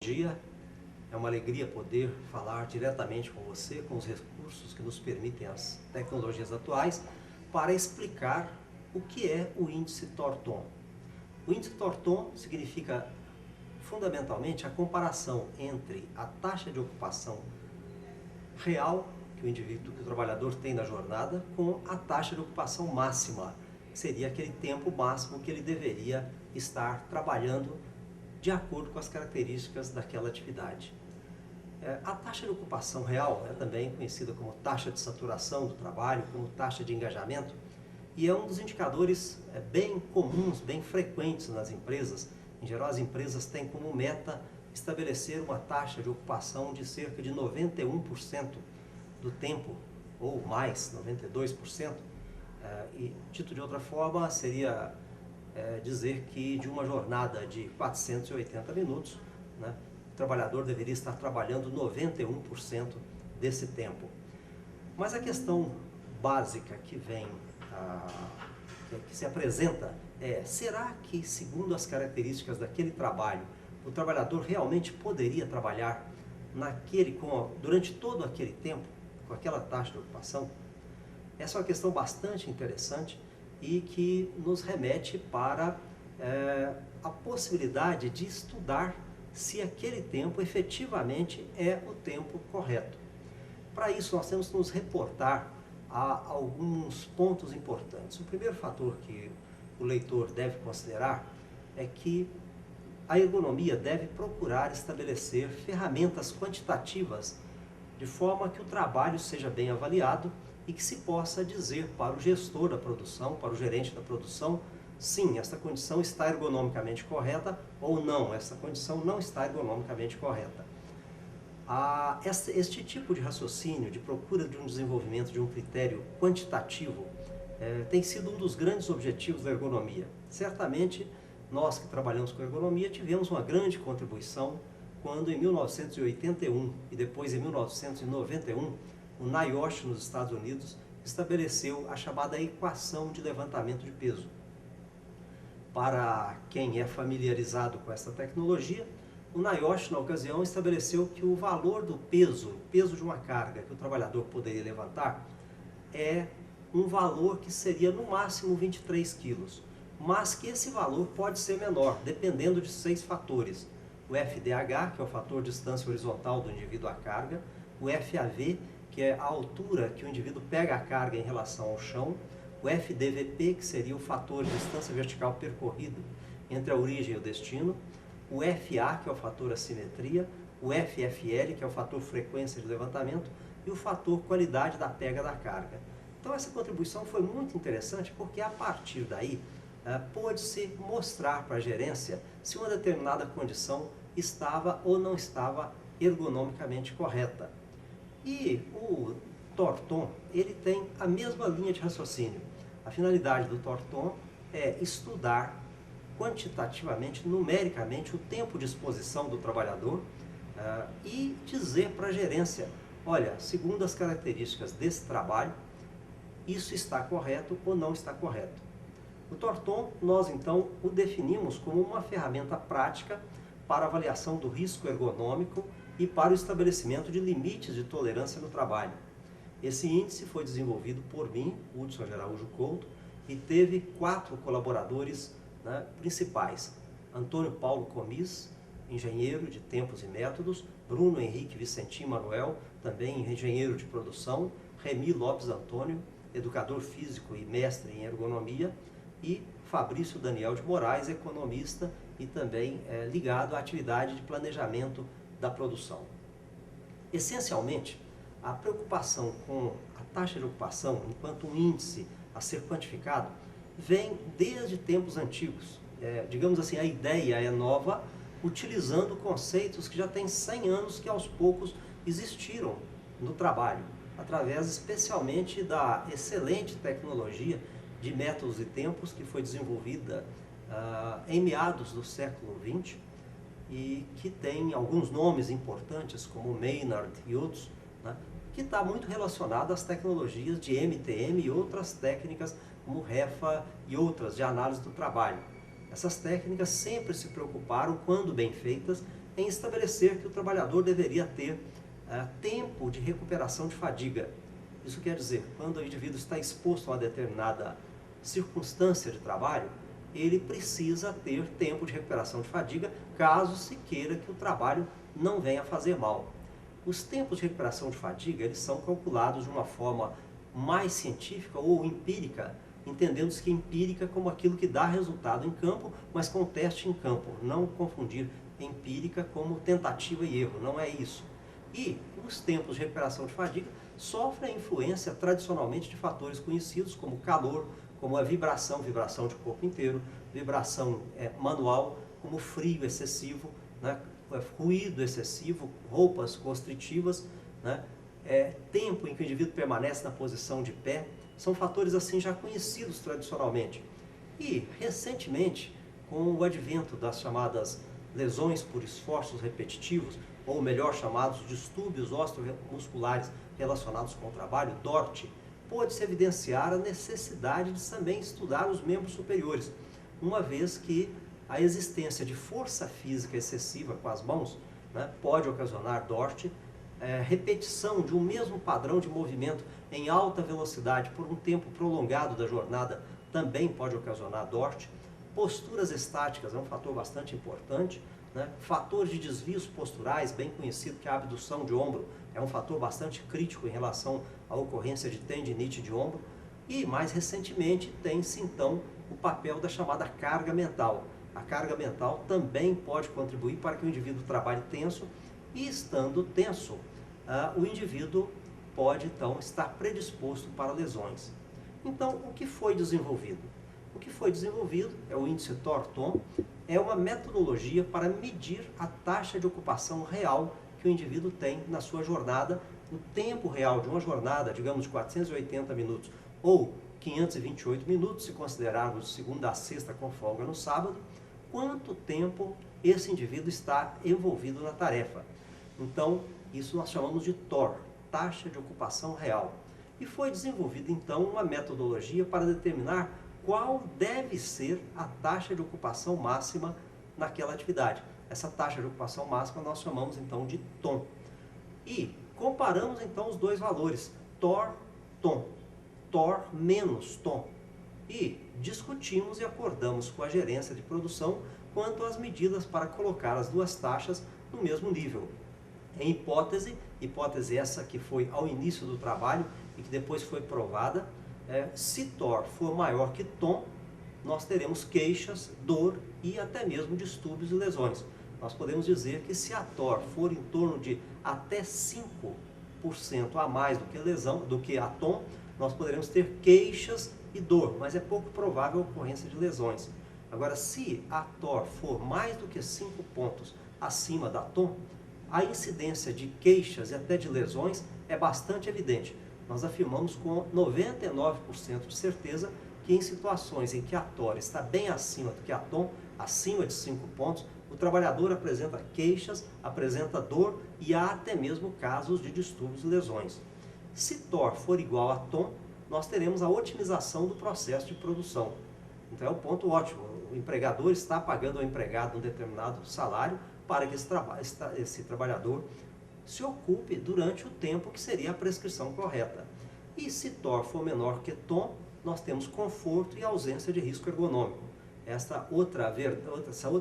Dia, é uma alegria poder falar diretamente com você, com os recursos que nos permitem as tecnologias atuais, para explicar o que é o índice Thornton. O índice Thornton significa fundamentalmente a comparação entre a taxa de ocupação real que o trabalhador tem na jornada com a taxa de ocupação máxima, que seria aquele tempo máximo que ele deveria estar trabalhando de acordo com as características daquela atividade. A taxa de ocupação real é também conhecida como taxa de saturação do trabalho, como taxa de engajamento, e é um dos indicadores bem comuns, bem frequentes nas empresas. Em geral, as empresas têm como meta estabelecer uma taxa de ocupação de cerca de 91% do tempo, ou mais, 92%. E, dito de outra forma, seria dizer que de uma jornada de 480 minutos, né, o trabalhador deveria estar trabalhando 91% desse tempo. Mas a questão básica que se apresenta é: será que, segundo as características daquele trabalho, o trabalhador realmente poderia trabalhar durante todo aquele tempo, com aquela taxa de ocupação? Essa é uma questão bastante interessante e que nos remete para a possibilidade de estudar se aquele tempo efetivamente é o tempo correto. Para isso, nós temos que nos reportar a alguns pontos importantes. O primeiro fator que o leitor deve considerar é que a ergonomia deve procurar estabelecer ferramentas quantitativas de forma que o trabalho seja bem avaliado e que se possa dizer para o gestor da produção, para o gerente da produção, sim, essa condição está ergonomicamente correta, ou não, essa condição não está ergonomicamente correta. Este tipo de raciocínio, de procura de um desenvolvimento de um critério quantitativo, tem sido um dos grandes objetivos da ergonomia. Certamente, nós que trabalhamos com ergonomia tivemos uma grande contribuição quando, em 1981 e depois em 1991, o NIOSH, nos Estados Unidos, estabeleceu a chamada equação de levantamento de peso. Para quem é familiarizado com essa tecnologia, o NIOSH, na ocasião, estabeleceu que o valor do peso de uma carga que o trabalhador poderia levantar, é um valor que seria no máximo 23 quilos, mas que esse valor pode ser menor, dependendo de 6 fatores. O FDH, que é o fator de distância horizontal do indivíduo à carga, o FAV, que é a altura que o indivíduo pega a carga em relação ao chão, o FDVP, que seria o fator de distância vertical percorrido entre a origem e o destino, o FA, que é o fator assimetria, o FFL, que é o fator frequência de levantamento, e o fator qualidade da pega da carga. Então essa contribuição foi muito interessante porque a partir daí pôde-se mostrar para a gerência se uma determinada condição estava ou não estava ergonomicamente correta. E o Thornton, ele tem a mesma linha de raciocínio. A finalidade do Thornton é estudar quantitativamente, numericamente, o tempo de exposição do trabalhador e dizer para a gerência: olha, segundo as características desse trabalho, isso está correto ou não está correto. O Thornton, nós então o definimos como uma ferramenta prática para avaliação do risco ergonômico e para o estabelecimento de limites de tolerância no trabalho. Esse índice foi desenvolvido por mim, Hudson Araújo Couto, e teve 4 colaboradores principais: Antônio Paulo Comis, engenheiro de tempos e métodos; Bruno Henrique Vicentim Manuel, também engenheiro de produção; Remi Lopes Antônio, educador físico e mestre em ergonomia; e Fabrício Daniel de Moraes, economista e também ligado à atividade de planejamento da produção. Essencialmente, a preocupação com a taxa de ocupação enquanto um índice a ser quantificado vem desde tempos antigos. Digamos assim, a ideia é nova, utilizando conceitos que já têm 100 anos, que aos poucos existiram no trabalho, através especialmente da excelente tecnologia de métodos e tempos que foi desenvolvida em meados do século XX e que tem alguns nomes importantes como Maynard e outros, que está muito relacionado às tecnologias de MTM e outras técnicas como REFA e outras de análise do trabalho. Essas técnicas sempre se preocuparam, quando bem feitas, em estabelecer que o trabalhador deveria ter tempo de recuperação de fadiga. Isso quer dizer, quando o indivíduo está exposto a uma determinada circunstância de trabalho, ele precisa ter tempo de recuperação de fadiga, caso se queira que o trabalho não venha a fazer mal. Os tempos de recuperação de fadiga, eles são calculados de uma forma mais científica ou empírica, entendendo-se que empírica como aquilo que dá resultado em campo, mas com teste em campo. Não confundir empírica como tentativa e erro, não é isso. E os tempos de recuperação de fadiga sofrem a influência tradicionalmente de fatores conhecidos como calor, como a vibração de corpo inteiro, vibração manual, como frio excessivo, né, ruído excessivo, roupas constritivas, né, tempo em que o indivíduo permanece na posição de pé, são fatores assim já conhecidos tradicionalmente. E, recentemente, com o advento das chamadas lesões por esforços repetitivos, ou melhor chamados distúrbios osteomusculares relacionados com o trabalho, DORT, pôde-se evidenciar a necessidade de também estudar os membros superiores, uma vez que a existência de força física excessiva com as mãos, né, pode ocasionar DORT, repetição de um mesmo padrão de movimento em alta velocidade por um tempo prolongado da jornada também pode ocasionar DORT. Posturas estáticas é um fator bastante importante, né? Fatores de desvios posturais, bem conhecido que a abdução de ombro é um fator bastante crítico em relação à ocorrência de tendinite de ombro. E mais recentemente tem-se então o papel da chamada carga mental. A carga mental também pode contribuir para que o indivíduo trabalhe tenso, e estando tenso, o indivíduo pode então estar predisposto para lesões. Então, o que foi desenvolvido? O que foi desenvolvido é o índice TOR-TON, é uma metodologia para medir a taxa de ocupação real que o indivíduo tem na sua jornada, o tempo real de uma jornada, digamos, de 480 minutos ou 528 minutos, se considerarmos de segunda a sexta com folga no sábado, quanto tempo esse indivíduo está envolvido na tarefa. Então, isso nós chamamos de TOR, taxa de ocupação real. E foi desenvolvida então uma metodologia para determinar qual deve ser a taxa de ocupação máxima naquela atividade. Essa taxa de ocupação máxima nós chamamos então de TON. E comparamos então os dois valores, TOR-TON, TOR menos TON. E discutimos e acordamos com a gerência de produção quanto às medidas para colocar as duas taxas no mesmo nível. Em hipótese essa que foi ao início do trabalho e que depois foi provada, se TOR for maior que TON, nós teremos queixas, dor e até mesmo distúrbios e lesões. Nós podemos dizer que se a TOR for em torno de até 5% a mais do que a TON, nós poderemos ter queixas e dor, mas é pouco provável a ocorrência de lesões. Agora, se a TOR for mais do que 5 pontos acima da TON, a incidência de queixas e até de lesões é bastante evidente. Nós afirmamos com 99% de certeza que em situações em que a TOR está bem acima do que a TON, acima de 5 pontos, o trabalhador apresenta queixas, apresenta dor e há até mesmo casos de distúrbios e lesões. Se TOR for igual a TON, nós teremos a otimização do processo de produção. Então é um ponto ótimo. O empregador está pagando ao empregado um determinado salário para que esse trabalhador se ocupe durante o tempo que seria a prescrição correta. E se TOR for menor que TON, nós temos conforto e ausência de risco ergonômico. Essa outra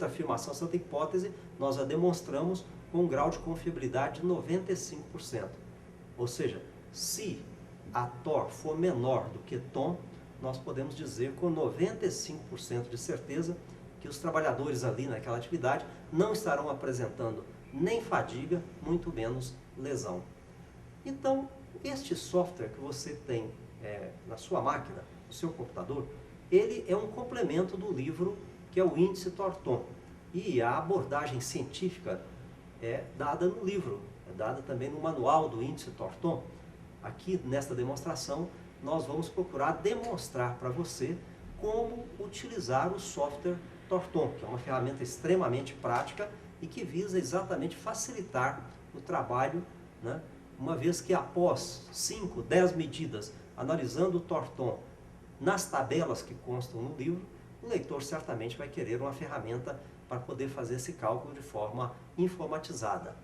afirmação, essa outra hipótese, nós a demonstramos com um grau de confiabilidade de 95%. Ou seja, se a TOR for menor do que TON, nós podemos dizer com 95% de certeza que os trabalhadores ali naquela atividade não estarão apresentando nem fadiga, muito menos lesão. Então, este software que você tem na sua máquina, no seu computador, ele é um complemento do livro que é o índice TOR-TON. E a abordagem científica é dada no livro, é dada também no manual do índice TOR-TON. Aqui, nesta demonstração, nós vamos procurar demonstrar para você como utilizar o software TOR-TON, que é uma ferramenta extremamente prática e que visa exatamente facilitar o trabalho, né? Uma vez que após 5, 10 medidas, analisando o TOR-TON nas tabelas que constam no livro, o leitor certamente vai querer uma ferramenta para poder fazer esse cálculo de forma informatizada.